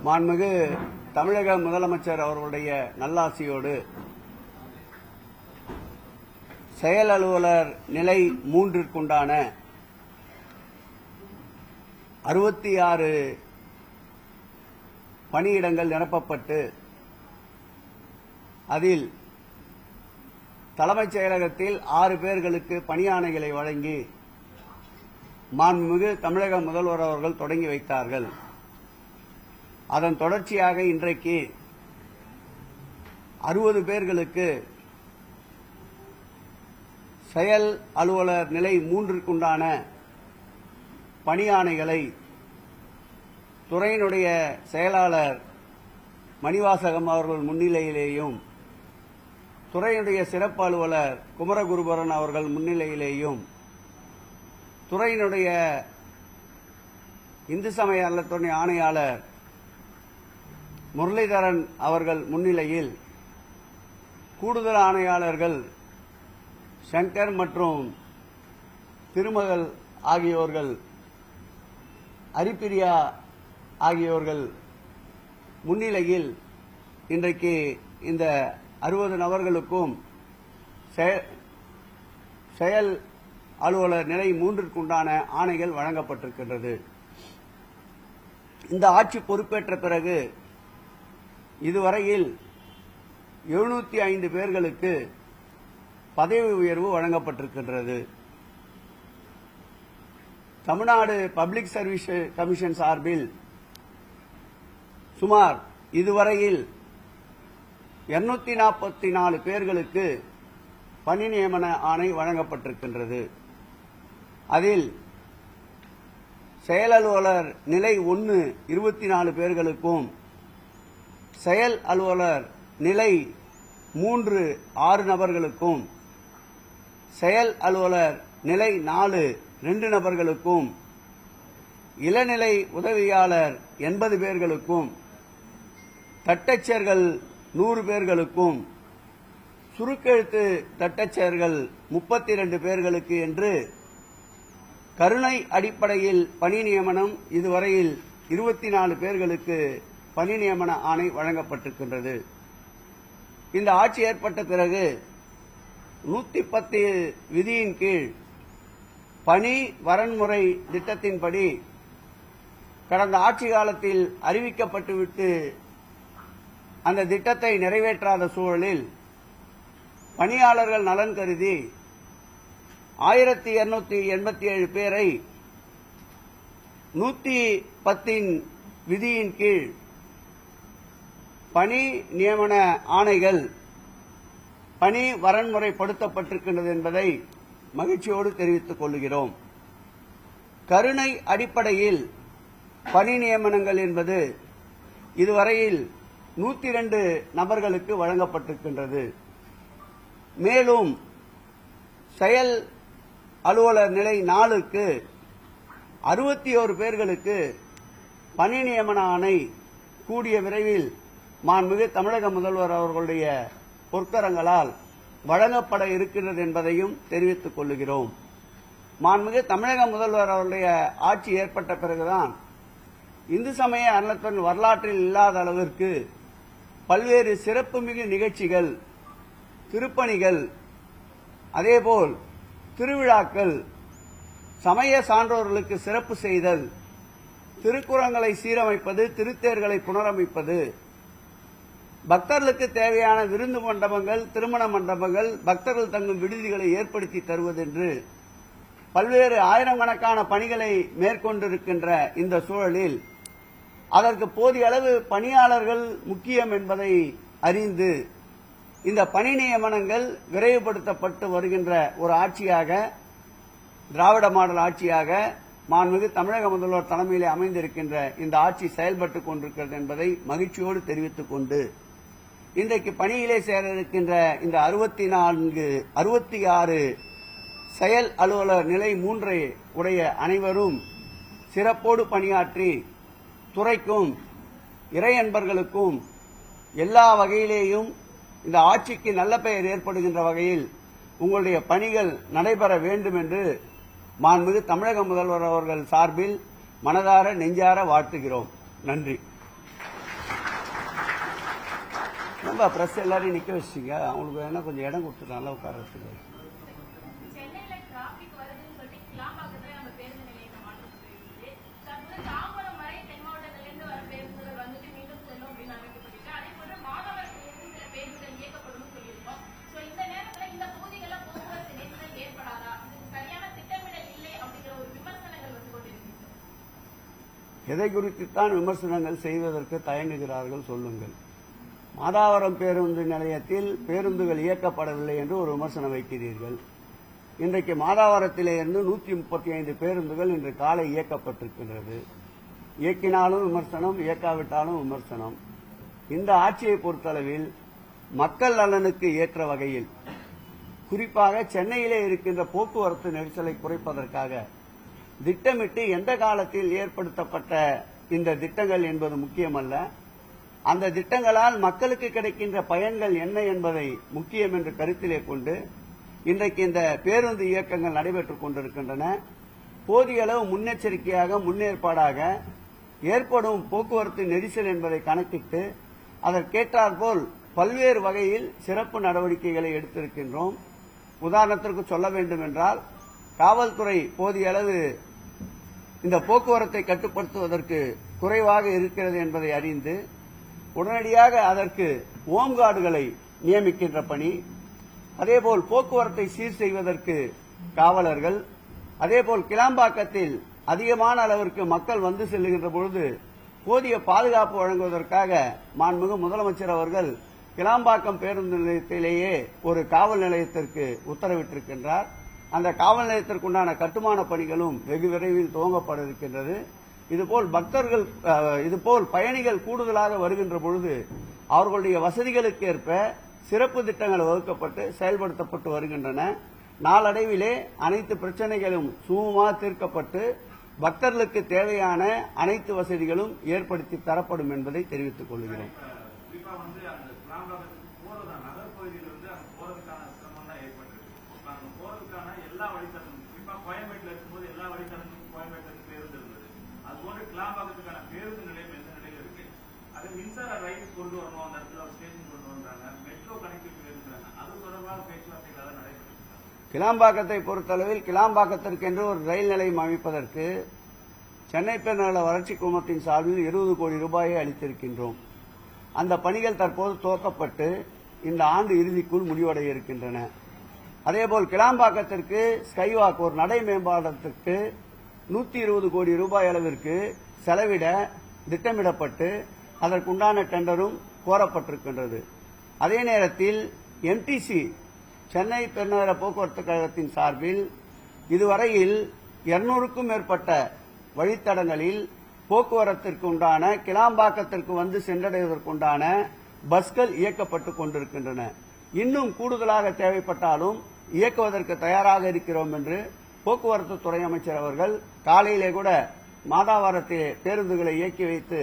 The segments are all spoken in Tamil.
மாண்புமிகு தமிழக முதலமைச்சர் அவர்களுடைய நல்லாசியோடு செயல் அலுவலர் நிலை 3ற்குண்டான 66 பணியிடங்கள் நிரப்பப்பட்டு அதில் தலைமைச் செயலகத்தில் 6 பேர்களுக்கு பணியாணைகளை வழங்கி மாண்புமிகு தமிழக முதல்வர் அவர்கள் தொடங்கி வைத்தார்கள். அதன் தொடர்ச்சியாக இன்றைக்கு 60 பேர்களுக்கு செயல் அலுவலர் நிலை 3ற்குண்டான பணியாணைகளை துறையினுடைய செயலாளர் மணிவாசகம் அவர்கள் முன்னிலையிலேயும் துறையினுடைய சிறப்பு அலுவலர் குமரகுருபரன் அவர்கள் முன்னிலையிலேயும் துறையினுடைய இந்து சமய அறநிலையத்துறை ஆணையாளர் முரளிதரன் அவர்கள் முன்னிலையில் கூடுதல் ஆணையாளர்கள் சங்கர் மற்றும் திருமகள் ஆகியோர்கள் ஹரிப்பிரியா ஆகியோர்கள் முன்னிலையில் இன்றைக்கு இந்த 60 நபர்களுக்கும் செயல் அலுவலர் நிலை 3ற்குண்டான ஆணைகள் வழங்கப்பட்டிருக்கின்றது. இந்த ஆட்சி பொறுப்பேற்ற பிறகு இதுவரையில் 705 பேர்களுக்கு பதவி உயர்வு வழங்கப்பட்டிருக்கின்றது. தமிழ்நாடு பப்ளிக் சர்வீஸ் கமிஷன் சார்பில் சுமார் இதுவரையில் 244 பேர்களுக்கு பணி நியமன ஆணை வழங்கப்பட்டிருக்கின்றது. அதில் செயல் அலுவலர் நிலை 1 24 பேர்களுக்கும் செயல் அலுவலர் நிலை 3 6 நபர்களுக்கும் செயல் அலுவலர் நிலை 4 2 நபர்களுக்கும் இளநிலை உதவியாளர் 80 பேர்களுக்கும் தட்டச்சர்கள் 100 பேர்களுக்கும் சுருக்கெழுத்து தட்டச்சர்கள் 32 பேர்களுக்கு என்று கருணை அடிப்படையில் பணி நியமனம் இதுவரையில் 24 பேர்களுக்கு பணி நியமன ஆணை வழங்கப்பட்டிருக்கின்றது. இந்த ஆட்சி ஏற்பட்ட பிறகு 110 விதியின் கீழ் பணி வரன்முறை திட்டத்தின்படி கடந்த ஆட்சி காலத்தில் அறிவிக்கப்பட்டுவிட்டு அந்த திட்டத்தை நிறைவேற்றாத சூழலில் பணியாளர்கள் நலன் கருதி 1287 பேரை 110 விதியின் கீழ் பணி நியமன ஆணைகள் பணி வரன்முறைப்படுத்தப்பட்டிருக்கின்றது என்பதை மகிழ்ச்சியோடு தெரிவித்துக் கொள்கிறோம். கருணை அடிப்படையில் பணி நியமனங்கள் என்பது இதுவரையில் 102 நபர்களுக்கு வழங்கப்பட்டிருக்கின்றது. மேலும் செயல் அலுவலர் நிலை 4க்கு 61 பேர்களுக்கு பணி நியமன ஆணை கூடிய விரைவில் மாண்புமிகு தமிழக முதல்வர் அவர்களுடைய பொற்கரங்களால் வழங்கப்பட இருக்கின்றது என்பதையும் தெரிவித்துக் கொள்கிறோம். மாண்புமிகு தமிழக முதல்வர் அவருடைய ஆட்சி ஏற்பட்ட பிறகுதான் இந்து சமய அறநிலையத்துறை வரலாற்றில் இல்லாத அளவிற்கு பல்வேறு சிறப்புமிகு நிகழ்ச்சிகள், திருப்பணிகள், அதேபோல் திருவிழாக்கள், சமய சான்றோர்களுக்கு சிறப்பு செய்தல், திருக்குறங்களை சீரமைப்பது, திருத்தேர்களை புனரமைப்பது, பக்தர்களுக்கு தேவையான விருந்து மண்டபங்கள், திருமண மண்டபங்கள், பக்தர்கள் தங்கும் விடுதிகளை ஏற்படுத்தி தருவதென்று பல்வேறு ஆயிரக்கணக்கான பணிகளை மேற்கொண்டிருக்கின்ற இந்த சூழலில் அதற்கு போதிய அளவு பணியாளர்கள் முக்கியம் என்பதை அறிந்து இந்த பணி நியமனங்கள் விரைவுபடுத்தப்பட்டு வருகின்ற ஒரு ஆட்சியாக, திராவிட மாடல் ஆட்சியாக மாண்புமிகு தமிழக முதல்வர் தலைமையிலே அமைந்திருக்கின்ற இந்த ஆட்சி செயல்பட்டுக் கொண்டிருக்கிறது என்பதை மகிழ்ச்சியோடு தெரிவித்துக் கொண்டு இன்றைக்கு பணியிலே சேர இருக்கின்ற இந்த 66 செயல் அலுவலர் நிலை 3 உடைய அனைவரும் சிறப்போடு பணியாற்றி துறைக்கும் இறையன்பர்களுக்கும் எல்லா வகையிலேயும் இந்த ஆட்சிக்கு நல்ல பெயர் ஏற்படுகின்ற வகையில் உங்களுடைய பணிகள் நடைபெற வேண்டும் என்று மாண்புமிகு தமிழக முதல்வர் அவர்கள் சார்பில் மனதார நெஞ்சார வாழ்த்துகிறோம். நன்றி. நம்ம பிரஸ் எல்லாரையும் நிக்க வச்சிட்டீங்க, அவங்களுக்கு வேணா கொஞ்சம் இடம் கொடுத்து நல்லா உட்காரத்துக்கு. எதை குறித்துத்தான் விமர்சனங்கள் செய்வதற்கு தயங்குகிறார்கள் சொல்லுங்கள். மாதாவரம் பேருந்து நிலையத்தில் பேருந்துகள் இயக்கப்படவில்லை என்று ஒரு விமர்சனம் வைக்கிறீர்கள். இன்றைக்கு மாதாவரத்திலே இருந்து 135 பேருந்துகள் இன்று காலை இயக்கப்பட்டிருக்கின்றது. இயக்கினாலும் விமர்சனம், இயக்காவிட்டாலும் விமர்சனம். இந்த ஆட்சியை பொறுத்தளவில் மக்கள் நலனுக்கு ஏற்ற வகையில், குறிப்பாக சென்னையிலே இருக்கின்ற போக்குவரத்து நெரிசலை குறைப்பதற்காக திட்டமிட்டு எந்த காலத்தில் ஏற்படுத்தப்பட்ட இந்த திட்டங்கள் என்பது முக்கியமல்ல, அந்த திட்டங்களால் மக்களுக்கு கிடைக்கின்ற பயன்கள் என்ன என்பதை முக்கியம் என்று கருத்திலே கொண்டு இன்றைக்கு இந்த பேருந்து இயக்கங்கள் நடைபெற்றுக் கொண்டிருக்கின்றன. போதிய அளவு முன்னெச்சரிக்கையாக, முன்னேற்பாடாக ஏற்படும் போக்குவரத்து நெரிசல் என்பதை கணக்கிட்டு அதற்கேற்றாற்போல் பல்வேறு வகையில் சிறப்பு நடவடிக்கைகளை எடுத்திருக்கின்றோம். உதாரணத்திற்கு சொல்ல வேண்டும் என்றால், காவல்துறை போதிய அளவு இந்த போக்குவரத்தை கட்டுப்படுத்துவதற்கு குறைவாக இருக்கிறது என்பதை அறிந்து உடனடியாக அதற்கு ஹோம்கார்டுகளை நியமிக்கின்ற பணி, அதேபோல் போக்குவரத்தை சீர் செய்வதற்கு காவலர்கள், அதேபோல் கிளாம்பாக்கத்தில் அதிகமான அளவிற்கு மக்கள் வந்து செல்லுகின்ற பொழுது போதிய பாதுகாப்பு வழங்குவதற்காக மாண்புமிகு முதலமைச்சர் அவர்கள் கிளாம்பாக்கம் பேருந்து நிலையத்திலேயே ஒரு காவல் நிலையத்திற்கு உத்தரவிட்டிருக்கின்றார். அந்த காவல் நிலையத்திற்குண்டான கட்டுமான பணிகளும் வெகு விரைவில் துவங்கப்பட இருக்கின்றது. இதுபோல் பயணிகள் கூடுதலாக வருகின்ற பொழுது அவர்களுடைய வசதிகளுக்கு ஏற்ப சிறப்பு திட்டங்கள் வகுக்கப்பட்டு செயல்படுத்தப்பட்டு வருகின்றன. நாளடைவிலே அனைத்து பிரச்சனைகளும் சுமூகமாக தீர்க்கப்பட்டு பக்தர்களுக்கு தேவையான அனைத்து வசதிகளும் ஏற்படுத்தி தரப்படும் என்பதை தெரிவித்துக் கொள்கிறேன். கிளாம்பாக்கத்தை பொறுத்தளவில் கிளாம்பாக்கத்திற்கென்று ஒரு ரயில் நிலையம் அமைப்பதற்கு சென்னை பெருநகர வளர்ச்சி குழுமத்தின் சார்பில் 20 கோடி ரூபாயை அளித்திருக்கின்றோம். அந்த பணிகள் தற்போது துவக்கப்பட்டு இந்த ஆண்டு இறுதிக்குள் முடிவடைய இருக்கின்றன. அதேபோல் கிளாம்பாக்கத்திற்கு ஸ்கைவாக் ஒரு நடை மேம்பாலத்திற்கு 120 கோடி ரூபாய் அளவிற்கு செலவிட திட்டமிடப்பட்டு அதற்குண்டான டெண்டரும் கோரப்பட்டிருக்கின்றது. அதே நேரத்தில் எம்டிசி சென்னை பெருநகர போக்குவரத்து கழகத்தின் சார்பில் இதுவரையில் 200க்கும் மேற்பட்ட வழித்தடங்களில் போக்குவரத்திற்கு உண்டான கிளாம்பாக்கத்திற்கு வந்து சென்றடைவதற்குண்டான பஸ்கள் இயக்கப்பட்டுக் கொண்டிருக்கின்றன. இன்னும் கூடுதலாக தேவைப்பட்டாலும் இயக்குவதற்கு தயாராக இருக்கிறோம் என்று போக்குவரத்து துறை அமைச்சர் அவர்கள் காலையிலே கூட மாதாவரத்திலே பேருந்துகளை இயக்கி வைத்து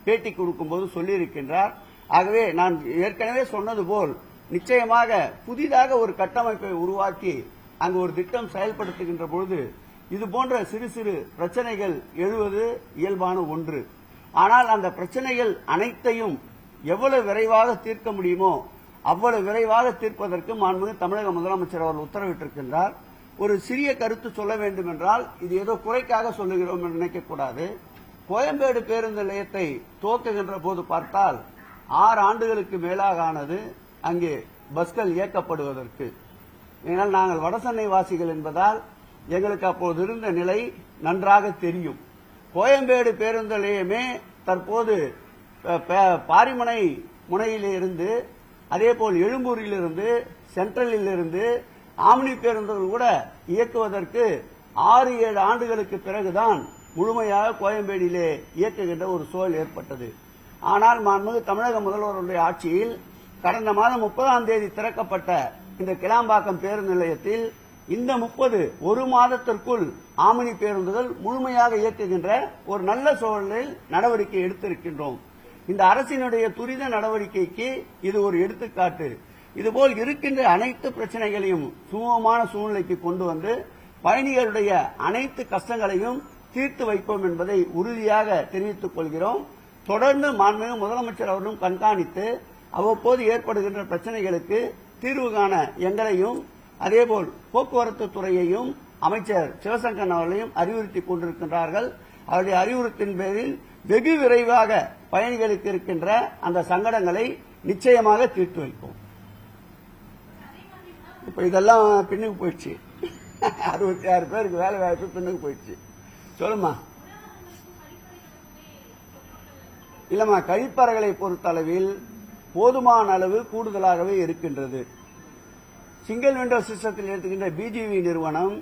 பேட்டி கொடுக்கும்போது சொல்லியிருக்கின்றார். ஆகவே நான் ஏற்கனவே சொன்னது போல் நிச்சயமாக புதிதாக ஒரு கட்டமைப்பை உருவாக்கி அங்கு ஒரு திட்டம் செயல்படுத்துகின்ற பொழுது இதுபோன்ற சிறு சிறு பிரச்சனைகள் எழுவது இயல்பான ஒன்று. ஆனால் அந்த பிரச்சனைகள் அனைத்தையும் எவ்வளவு விரைவாக தீர்க்க முடியுமோ அவ்வளவு விரைவாக தீர்ப்பதற்கு மாண்புமிகு தமிழக முதலமைச்சர் அவர்கள் உத்தரவிட்டிருக்கின்றார். ஒரு சிறிய கருத்து சொல்ல வேண்டும் என்றால், இது ஏதோ குறைக்காக சொல்லுகிறோம் என்று நினைக்கக்கூடாது. கோயம்பேடு பேருந்து நிலையத்தை துவக்குகின்ற போது பார்த்தால் 6 ஆண்டுகளுக்கு மேலாக ஆனது அங்கே பஸ்கள் இயக்கப்படுவதற்கு. ஏனால் நாங்கள் வடசென்னை வாசிகள் என்பதால் எங்களுக்கு அப்போது இருந்த நிலை நன்றாக தெரியும். கோயம்பேடு பேருந்து நிலையமே தற்போது பாரிமுனை முனையிலிருந்து, அதேபோல் எழும்பூரிலிருந்து, சென்ட்ரலில் இருந்து ஆம்னி பேருந்துகள் கூட இயக்குவதற்கு 6-7 ஆண்டுகளுக்கு பிறகுதான் முழுமையாக கோயம்பேடிலே இயக்குகின்ற ஒரு சூழல் ஏற்பட்டது. ஆனால் மாண்புமிகு தமிழக முதல்வருடைய ஆட்சியில் கடந்த மாதம் 30ஆம் தேதி திறக்கப்பட்ட இந்த கிளாம்பாக்கம் பேருந்து நிலையத்தில் இந்த 1 மாதத்திற்குள் ஆம்னி பேருந்துகள் முழுமையாக இயக்குகின்ற ஒரு நல்ல சூழலில் நடவடிக்கை எடுத்திருக்கின்றோம். இந்த அரசினுடைய துரித நடவடிக்கைக்கு இது ஒரு எடுத்துக்காட்டு. இதுபோல் இருக்கின்ற அனைத்து பிரச்சனைகளையும் சுமூகமான சூழ்நிலைக்கு கொண்டு வந்து பயணிகளுடைய அனைத்து கஷ்டங்களையும் தீர்த்து வைப்போம் என்பதை உறுதியாக தெரிவித்துக் கொள்கிறோம். தொடர்ந்து மாண்புமிகு முதலமைச்சர் அவர்களும் கண்காணித்து அவ்வப்போது ஏற்படுகின்ற பிரச்சனைகளுக்கு தீர்வு காண எங்களையும் அதேபோல் போக்குவரத்து துறையையும் அமைச்சர் சிவசங்கர் அவர்களையும் அறிவுறுத்தி கொண்டிருக்கின்றார்கள். அவருடைய அறிவுறுத்தின் பேரில் வெகு விரைவாக பயணிகளுக்கு இருக்கின்ற அந்த சங்கடங்களை நிச்சயமாக தீர்த்து வைப்போம். இப்ப இதெல்லாம் பின்னுக்கு போயிடுச்சு. 66 பேருக்கு வேலை வாய்ப்பு பின்னுக்கு போயிடுச்சு. சொல்லுமா. இல்லம்மா, கழிப்பறைகளை பொறுத்தளவில் போதுமான அளவு கூடுதலாகவே இருக்கின்றது. சிங்கிள் விண்டோ சிஸ்டத்தில் எடுத்துக்கின்ற பிஜிவி நிறுவனம்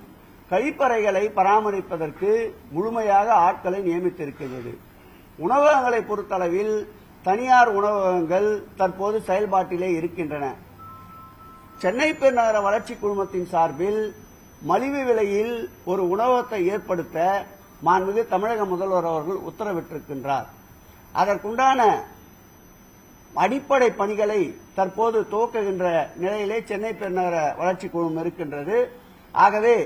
கழிப்பறைகளை பராமரிப்பதற்கு முழுமையாக ஆட்களை நியமித்திருக்கிறது. உணவகங்களை பொறுத்தளவில் தனியார் உணவகங்கள் தற்போது செயல்பாட்டிலே இருக்கின்றன. சென்னை பெருநகர வளர்ச்சி குழுமத்தின் சார்பில் மலிவு விலையில் ஒரு உணவகத்தை ஏற்படுத்த மாண்புமிகு தமிழக முதல்வர் அவர்கள் உத்தரவிட்டிருக்கின்றார். அதற்குண்டான அடிப்படை பணிகளை தற்போது துவக்குகின்ற நிலையிலே சென்னை பெருநகர வளர்ச்சி குழுமம் இருக்கின்றது. ஆகவே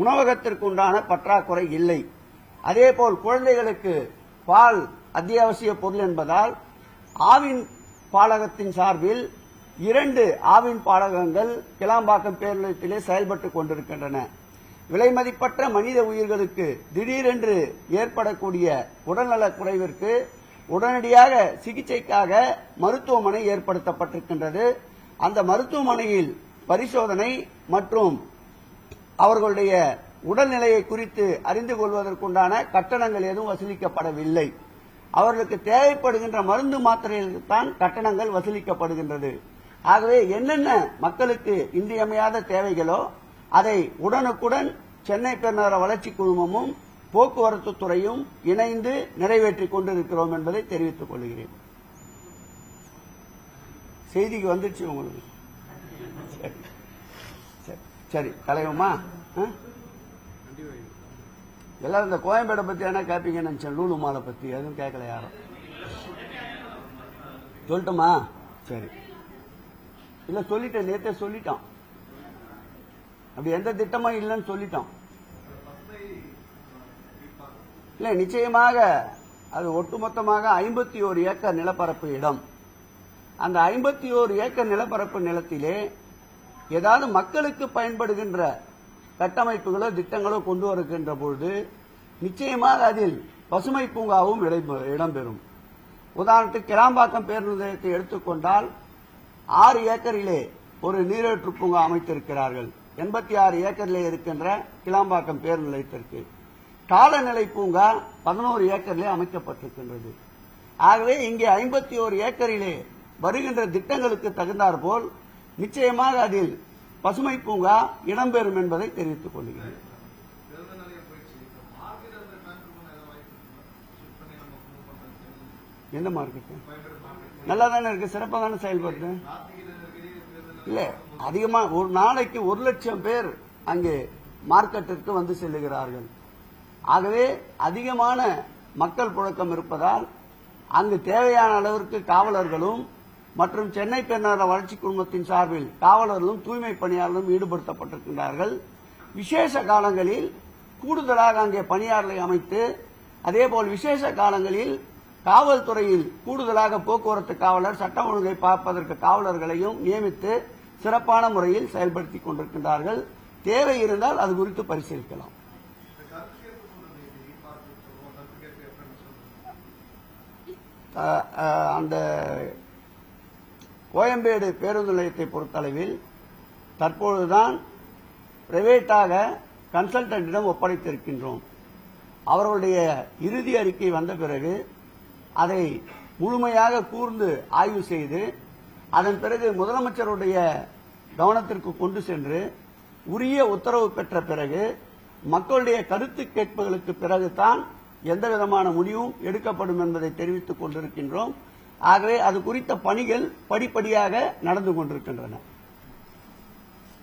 உணவகத்திற்குண்டான பற்றாக்குறை இல்லை. அதேபோல் குழந்தைகளுக்கு பால் அத்தியாவசிய பொருள் என்பதால் ஆவின் பாலகத்தின் சார்பில் 2 ஆவின் பாலகங்கள் கிளாம்பாக்கம் பேருநிலையத்திலே செயல்பட்டுக் கொண்டிருக்கின்றன. விலைமதிப்பற்ற மனித உயிர்களுக்கு திடீரென்று ஏற்படக்கூடிய உடல்நலக் குறைவிற்கு உடனடியாக சிகிச்சைக்காக மருத்துவமனை ஏற்படுத்தப்பட்டிருக்கின்றது. அந்த மருத்துவமனையில் பரிசோதனை மற்றும் அவர்களுடைய உடல்நிலையை குறித்து அறிந்து கொள்வதற்குண்டான கட்டணங்கள் எதுவும் வசூலிக்கப்படவில்லை. அவர்களுக்கு தேவைப்படுகின்ற மருந்து மாத்திரைகளுக்கு தான் கட்டணங்கள் வசூலிக்கப்படுகின்றது. ஆகவே என்னென்ன மக்களுக்கு இன்றியமையாத தேவைகளோ அதை உடனுக்குடன் சென்னை பெருநகர வளர்ச்சி குழுமமும் போக்குவரத்து துறையும் இணைந்து நிறைவேற்றிக் கொண்டிருக்கிறோம் என்பதை தெரிவித்துக் கொள்கிறேன். செய்திக்கு வந்துடுச்சு உங்களுக்கு. சரி தலைவமா, எல்லாரும் இந்த கோயம்பேடை பத்தி என்ன கேட்பீங்கன்னு நினைச்சேன். லூலு மாலை பத்தி எதுவும் கேட்கல யாரும். சொல்லட்டுமா? சரி, இல்ல சொல்லிட்டேன், நேற்றே சொல்லிட்டோம். அப்படி எந்த திட்டமும் இல்லைன்னு சொல்லிட்டோம். இல்ல, நிச்சயமாக அது ஒட்டுமொத்தமாக 51 ஏக்கர் நிலப்பரப்பு இடம். அந்த 51 ஏக்கர் நிலப்பரப்பு நிலத்திலே ஏதாவது மக்களுக்கு பயன்படுகின்ற கட்டமைப்புகளோ திட்டங்களோ கொண்டு வருகின்ற பொழுது நிச்சயமாக அதில் பசுமை பூங்காவும் இடம்பெறும். உதாரணத்துக்கு கிளாம்பாக்கம் பேருந்து நிலையத்தை எடுத்துக்கொண்டால் 6 ஏக்கரிலே ஒரு நீரேற்று பூங்கா அமைத்திருக்கிறார்கள். 86 ஏக்கரிலே இருக்கின்ற கிளாம்பாக்கம் பேருந்து நிலையத்திற்கு காலநிலை பூங்கா 11 ஏக்கரிலே அமைக்கப்பட்டிருக்கின்றது. ஆகவே இங்கே 51 ஏக்கரிலே வருகின்ற திட்டங்களுக்கு தகுந்தாற்போல் நிச்சயமாக அதில் பசுமை பூங்கா இடம்பெறும் என்பதை தெரிவித்துக் கொள்கிறேன். எந்த மார்க்கெட் நல்லா தானே இருக்கு, சிறப்பாக தானே செயல்படுது. இல்ல, அதிகமா ஒரு நாளைக்கு 1 லட்சம் பேர் அங்கே மார்க்கெட்டிற்கு வந்து செல்லுகிறார்கள். ஆகவே அதிகமான மக்கள் புழக்கம் இருப்பதால் அங்கு தேவையான அளவிற்கு காவலர்களும் மற்றும் சென்னை பெருநகர வளர்ச்சி குழுமத்தின் சார்பில் காவலர்களும் தூய்மை பணியாளர்களும் ஈடுபடுத்தப்பட்டிருக்கின்றார்கள். விசேஷ காலங்களில் கூடுதலாக அங்கே பணியாளர்களை அமைத்து அதேபோல் விசேஷ காலங்களில் காவல்துறையில் கூடுதலாக போக்குவரத்து காவலர், சட்டம் ஒழுங்கை பார்ப்பதற்கு காவலர்களையும் நியமித்து சிறப்பான முறையில் செயல்படுத்திக் கொண்டிருக்கின்றார்கள். தேவை இருந்தால் அது குறித்து பரிசீலிக்கலாம். அந்த கோயம்பேடு பேருந்து நிலையத்தை பொறுத்தளவில் தற்பொழுதுதான் பிரைவேட்டாக கன்சல்டன்டிடம் ஒப்படைத்திருக்கின்றோம். அவர்களுடைய இறுதி அறிக்கை வந்த பிறகு அதை முழுமையாக கூர்ந்து ஆய்வு செய்து அதன் பிறகு முதலமைச்சருடைய கவனத்திற்கு கொண்டு சென்று உரிய உத்தரவு பெற்ற பிறகு மக்களுடைய கருத்து கேட்புகளுக்கு பிறகுதான் எந்த விதமான முடிவும் எடுக்கப்படும் என்பதை தெரிவித்துக் கொண்டிருக்கின்றோம். ஆகவே அது குறித்த பணிகள் படிப்படியாக நடந்து கொண்டிருக்கின்றன.